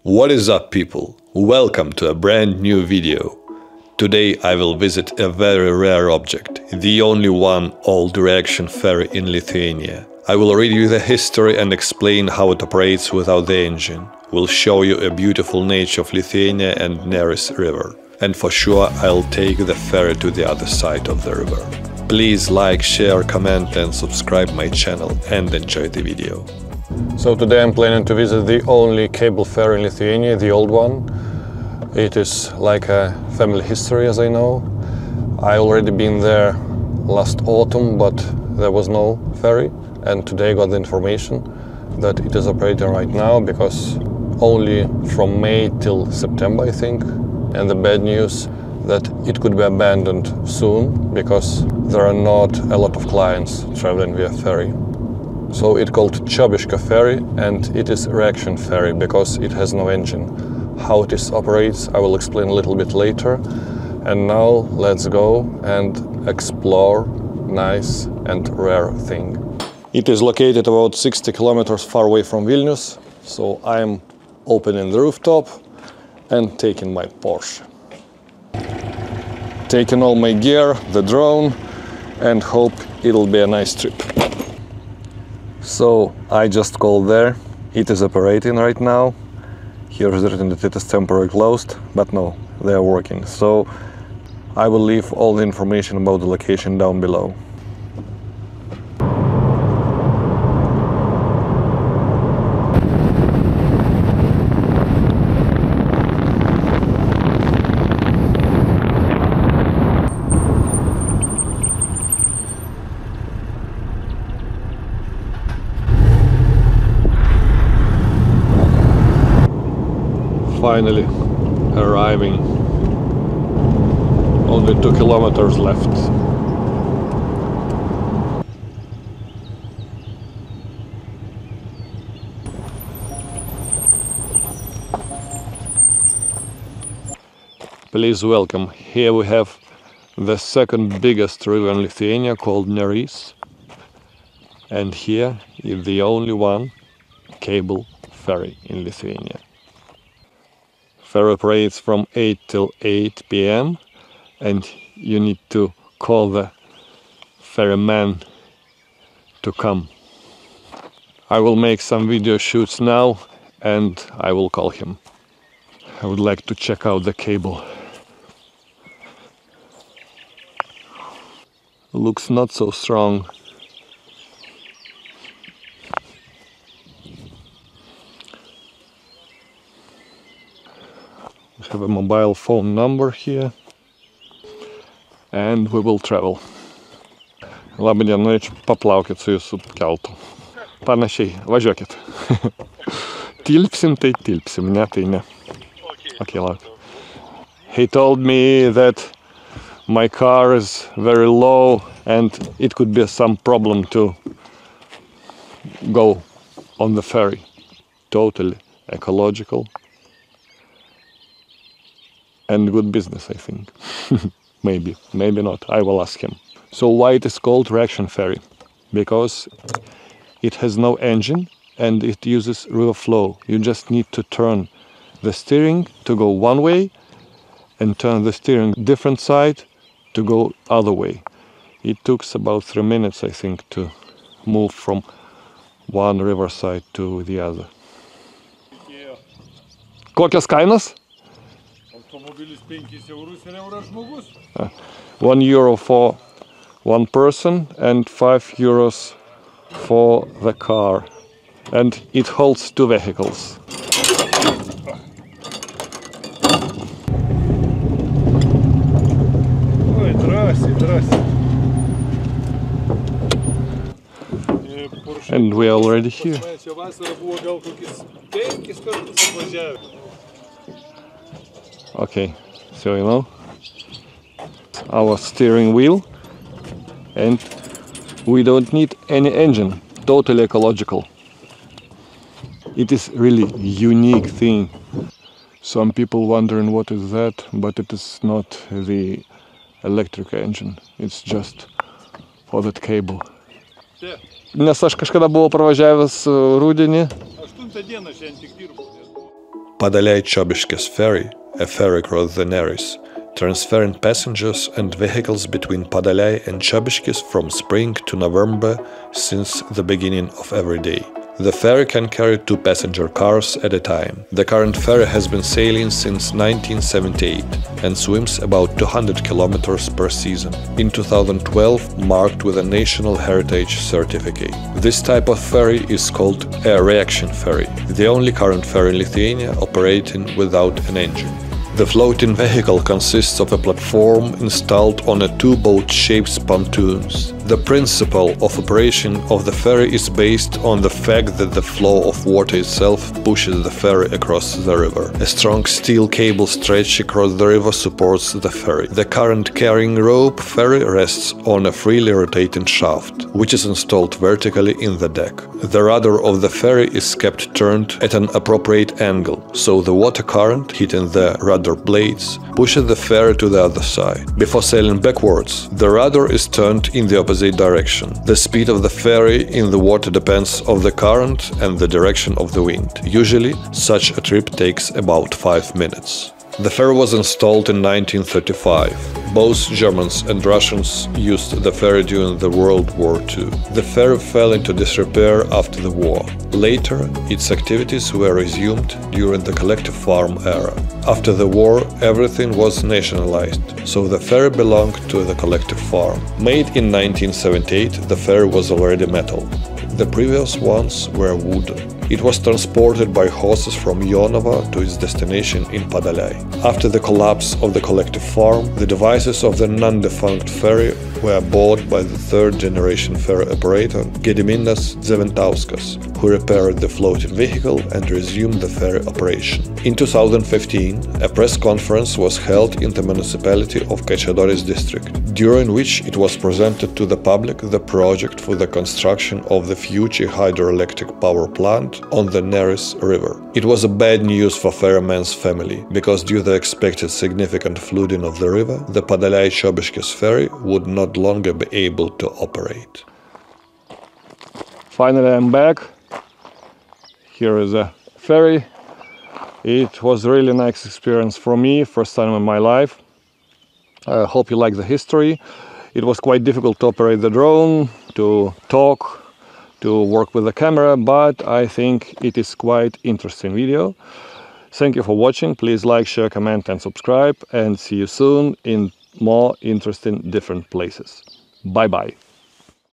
What is up, people? Welcome to a brand new video. Today I will visit a very rare object, the only one old reaction ferry in Lithuania. I will read you the history and explain how it operates without the engine. We'll show you a beautiful nature of Lithuania and Neris River. And for sure I'll take the ferry to the other side of the river. Please like, share, comment and subscribe my channel and enjoy the video. So today I'm planning to visit the only cable ferry in Lithuania, the old one. It is like a family history, as I know. I already been there last autumn, but there was no ferry, and today I got the information that it is operating right now, because only from May till September, I think. And the bad news that it could be abandoned soon, because there are not a lot of clients traveling via ferry. So it's called Čiobiškio ferry, and it is reaction ferry because it has no engine. How it operates I will explain a little bit later. And now let's go and explore nice and rare thing. It is located about 60 kilometers far away from Vilnius, so I'm opening the rooftop and taking my Porsche. Taking all my gear, the drone, and hope it'll be a nice trip. So I just called there, it is operating right now. Here is written that it is temporarily closed, but no, they are working. So I will leave all the information about the location down below. Finally arriving. Only 2 kilometers left. Please welcome. Here we have the second biggest river in Lithuania, called Neris. And here is the only one cable ferry in Lithuania. Ferry operates from 8 till 8 p.m. and you need to call the ferryman to come. I will make some video shoots now and I will call him. I would like to check out the cable. Looks not so strong. We have a mobile phone number here and we will travel. Labadiena, norėčiau paplaukit su jūsų keltu. Panašiai, važiuokit. Tilpsim, tai tilpsim, ne, tai ne. Okay, lauk. He told me that my car is very low and it could be some problem to go on the ferry. Totally ecological. And good business, I think. Maybe, maybe not, I will ask him. So why it is called reaction ferry? Because it has no engine and it uses river flow. You just need to turn the steering to go one way and turn the steering different side to go other way. It took about 3 minutes, I think, to move from one riverside to the other. Kokios kainos? 1 euro for one person and 5 euros for the car. And it holds 2 vehicles. And we are already here. Okay, so you know, our steering wheel, and we don't need any engine, totally ecological. It is really unique thing. Some people wondering what is that, but it is not the electric engine, it's just for that cable. Nes aš kažkada buvau pravažiavęs rudenį. 8 dieną šiandien tik dirbu. Padalei-Chobyshkes ferry, a ferry across the Neris, transferring passengers and vehicles between Padalei and Chobyshkes from spring to November since the beginning of every day. The ferry can carry 2 passenger cars at a time. The current ferry has been sailing since 1978 and swims about 200 kilometers per season. In 2012, marked with a National Heritage Certificate. This type of ferry is called a reaction ferry, the only current ferry in Lithuania operating without an engine. The floating vehicle consists of a platform installed on a 2 boat-shaped pontoons. The principle of operation of the ferry is based on the fact that the flow of water itself pushes the ferry across the river. A strong steel cable stretched across the river supports the ferry. The current carrying rope ferry rests on a freely rotating shaft, which is installed vertically in the deck. The rudder of the ferry is kept turned at an appropriate angle, so the water current hitting the rudder blades pushes the ferry to the other side. Before sailing backwards, the rudder is turned in the opposite direction. The speed of the ferry in the water depends on the current and the direction of the wind. Usually, such a trip takes about 5 minutes. The ferry was installed in 1935. Both Germans and Russians used the ferry during the World War II. The ferry fell into disrepair after the war. Later, its activities were resumed during the collective farm era. After the war, everything was nationalized, so the ferry belonged to the collective farm. Made in 1978, the ferry was already metal. The previous ones were wooden. It was transported by horses from Jonava to its destination in Padalei. After the collapse of the collective farm, the devices of the non-defunct ferry were bought by the third-generation ferry operator Gediminas Dzeventauskas, who repaired the floating vehicle and resumed the ferry operation. In 2015, a press conference was held in the municipality of Kaišiadorys district, during which it was presented to the public the project for the construction of the future hydroelectric power plant on the Neris River. It was a bad news for ferryman's family, because due to the expected significant flooding of the river, the Padalei-Chobyshkes ferry would not longer be able to operate. Finally, I'm back. Here is a ferry. It was a really nice experience for me, first time in my life. I hope you like the history. It was quite difficult to operate the drone, to talk, to work with the camera, but I think it is quite interesting video. Thank you for watching. Please like, share, comment and subscribe, and see you soon in more interesting different places. Bye bye.